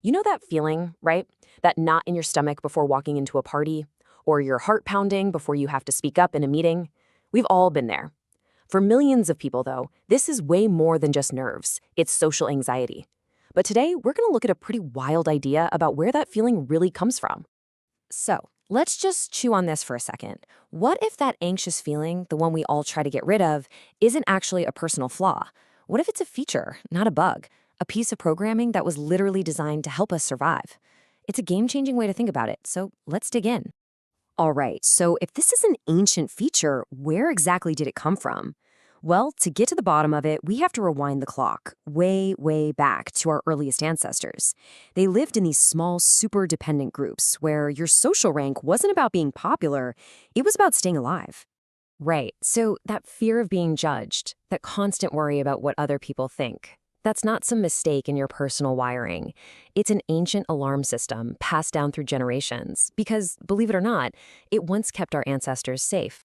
You know that feeling, right? That knot in your stomach before walking into a party, or your heart pounding before you have to speak up in a meeting? We've all been there. For millions of people, though, this is way more than just nerves. It's social anxiety. But today, we're going to look at a pretty wild idea about where that feeling really comes from. So, let's just chew on this for a second. What if that anxious feeling, the one we all try to get rid of, isn't actually a personal flaw? What if it's a feature, not a bug? A piece of programming that was literally designed to help us survive? It's a game-changing way to think about it, so let's dig in. All right, so if this is an ancient feature, where exactly did it come from? Well, to get to the bottom of it, we have to rewind the clock way, way back to our earliest ancestors. They lived in these small, super dependent groups where your social rank wasn't about being popular, it was about staying alive. Right, so that fear of being judged, that constant worry about what other people think, that's not some mistake in your personal wiring. It's an ancient alarm system passed down through generations because, believe it or not, it once kept our ancestors safe.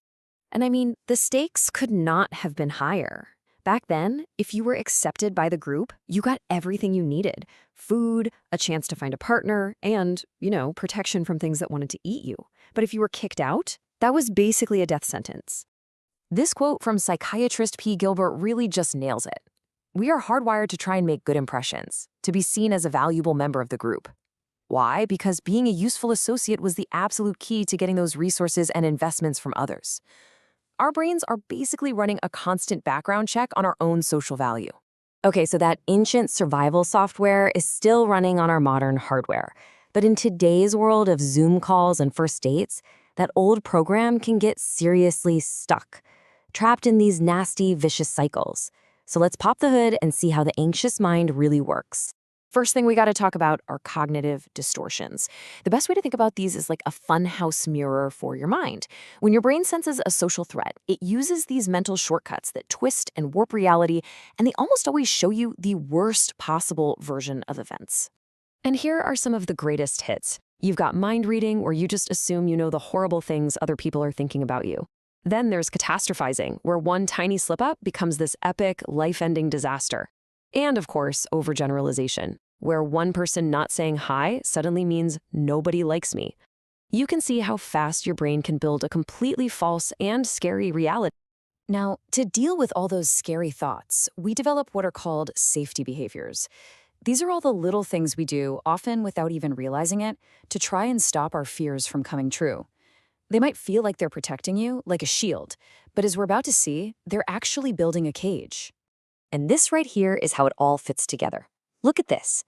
And I mean, the stakes could not have been higher. Back then, if you were accepted by the group, you got everything you needed: food, a chance to find a partner, and, protection from things that wanted to eat you. But if you were kicked out, that was basically a death sentence. This quote from psychiatrist P. Gilbert really just nails it. We are hardwired to try and make good impressions, to be seen as a valuable member of the group. Why? Because being a useful associate was the absolute key to getting those resources and investments from others. Our brains are basically running a constant background check on our own social value. Okay, so that ancient survival software is still running on our modern hardware. But in today's world of Zoom calls and first dates, that old program can get seriously stuck, trapped in these nasty, vicious cycles. So let's pop the hood and see how the anxious mind really works. First thing we got to talk about are cognitive distortions. The best way to think about these is like a funhouse mirror for your mind. When your brain senses a social threat, it uses these mental shortcuts that twist and warp reality, and they almost always show you the worst possible version of events. And here are some of the greatest hits. You've got mind reading, where you just assume you know the horrible things other people are thinking about you. Then there's catastrophizing, where one tiny slip-up becomes this epic, life-ending disaster. And, of course, overgeneralization, where one person not saying hi suddenly means nobody likes me. You can see how fast your brain can build a completely false and scary reality. Now, to deal with all those scary thoughts, we develop what are called safety behaviors. These are all the little things we do, often without even realizing it, to try and stop our fears from coming true. They might feel like they're protecting you, like a shield, but as we're about to see, they're actually building a cage. And this right here is how it all fits together. Look at this.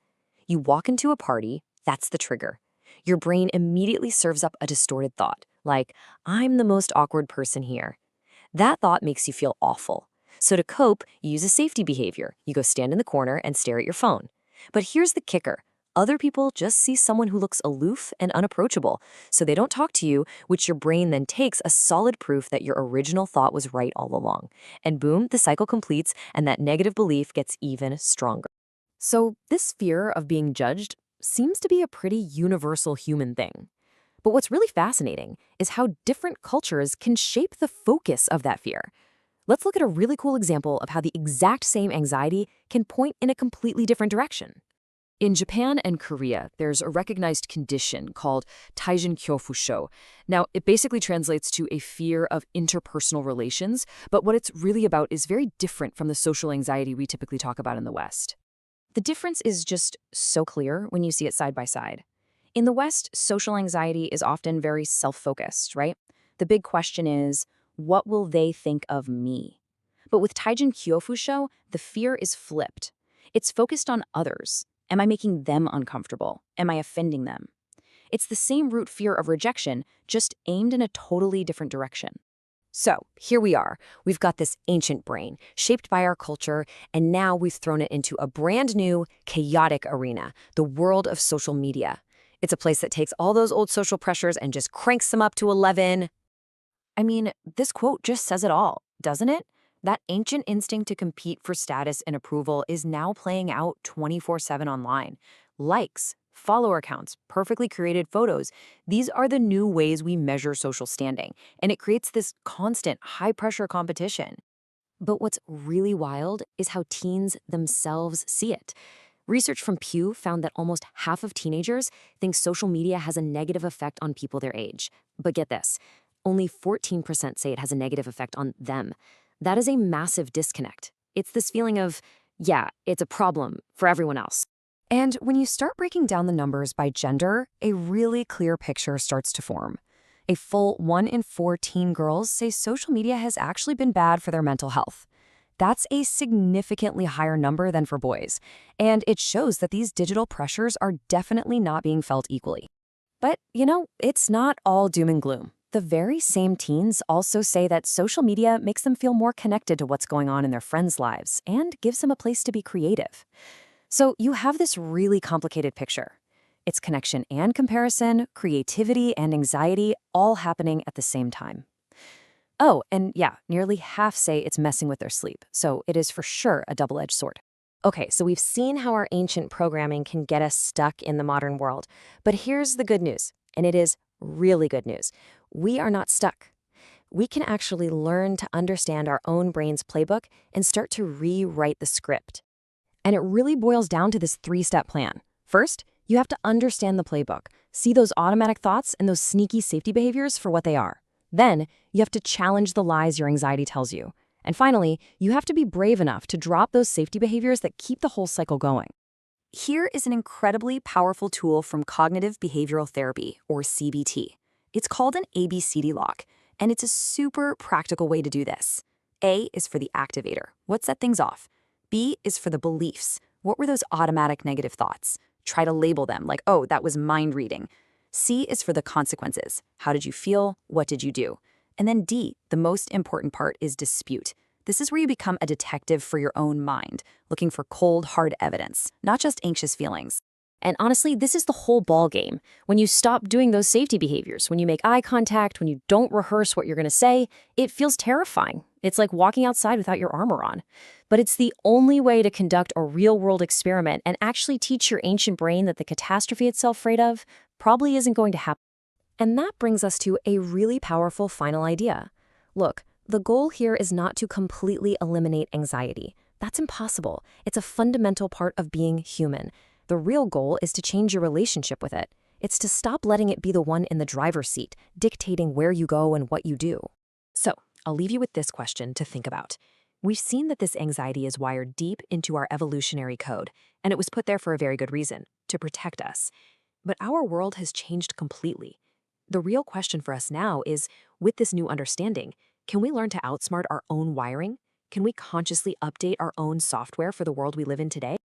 You walk into a party, that's the trigger. Your brain immediately serves up a distorted thought, like, I'm the most awkward person here. That thought makes you feel awful. So to cope, you use a safety behavior. You go stand in the corner and stare at your phone. But here's the kicker. Other people just see someone who looks aloof and unapproachable, so they don't talk to you, which your brain then takes as solid proof that your original thought was right all along. And boom, the cycle completes, and that negative belief gets even stronger. So this fear of being judged seems to be a pretty universal human thing. But what's really fascinating is how different cultures can shape the focus of that fear. Let's look at a really cool example of how the exact same anxiety can point in a completely different direction. In Japan and Korea, there's a recognized condition called Taijin Kyofusho. Now, it basically translates to a fear of interpersonal relations, but what it's really about is very different from the social anxiety we typically talk about in the West. The difference is just so clear when you see it side by side. In the West, social anxiety is often very self-focused, right? The big question is, what will they think of me? But with Taijin Kyofusho, the fear is flipped. It's focused on others. Am I making them uncomfortable? Am I offending them? It's the same root fear of rejection, just aimed in a totally different direction. So here we are. We've got this ancient brain, shaped by our culture, and now we've thrown it into a brand new, chaotic arena, the world of social media. It's a place that takes all those old social pressures and just cranks them up to 11. I mean, this quote just says it all, doesn't it? That ancient instinct to compete for status and approval is now playing out 24/7 online. Likes, follower counts, perfectly created photos, these are the new ways we measure social standing, and it creates this constant high-pressure competition. But what's really wild is how teens themselves see it. Research from Pew found that almost half of teenagers think social media has a negative effect on people their age. But get this, only 14% say it has a negative effect on them. That is a massive disconnect. It's this feeling of, yeah, it's a problem for everyone else. And when you start breaking down the numbers by gender, a really clear picture starts to form. A full 1 in 4 teen girls say social media has actually been bad for their mental health. That's a significantly higher number than for boys, and it shows that these digital pressures are definitely not being felt equally. But, it's not all doom and gloom. The very same teens also say that social media makes them feel more connected to what's going on in their friends' lives and gives them a place to be creative. So you have this really complicated picture. It's connection and comparison, creativity and anxiety all happening at the same time. Oh, and yeah, nearly half say it's messing with their sleep, so it is for sure a double-edged sword. Okay, so we've seen how our ancient programming can get us stuck in the modern world. But here's the good news, and it is really good news. We are not stuck. We can actually learn to understand our own brain's playbook and start to rewrite the script. And it really boils down to this 3-step plan. First, you have to understand the playbook, see those automatic thoughts and those sneaky safety behaviors for what they are. Then, you have to challenge the lies your anxiety tells you. And finally, you have to be brave enough to drop those safety behaviors that keep the whole cycle going. Here is an incredibly powerful tool from Cognitive-Behavioural Therapy, or CBT. It's called an ABCD lock, and it's a super practical way to do this. A is for the activator. What set things off? B is for the beliefs. What were those automatic negative thoughts? Try to label them like, oh, that was mind reading. C is for the consequences. How did you feel? What did you do? And then D, the most important part, is dispute. This is where you become a detective for your own mind, looking for cold, hard evidence, not just anxious feelings. And honestly, this is the whole ball game. When you stop doing those safety behaviors, when you make eye contact, when you don't rehearse what you're going to say, it feels terrifying. It's like walking outside without your armor on. But it's the only way to conduct a real-world experiment and actually teach your ancient brain that the catastrophe it's afraid of probably isn't going to happen. And that brings us to a really powerful final idea. Look, the goal here is not to completely eliminate anxiety. That's impossible. It's a fundamental part of being human. The real goal is to change your relationship with it. It's to stop letting it be the one in the driver's seat, dictating where you go and what you do. So, I'll leave you with this question to think about. We've seen that this anxiety is wired deep into our evolutionary code, and it was put there for a very good reason, to protect us. But our world has changed completely. The real question for us now is, with this new understanding, can we learn to outsmart our own wiring? Can we consciously update our own software for the world we live in today?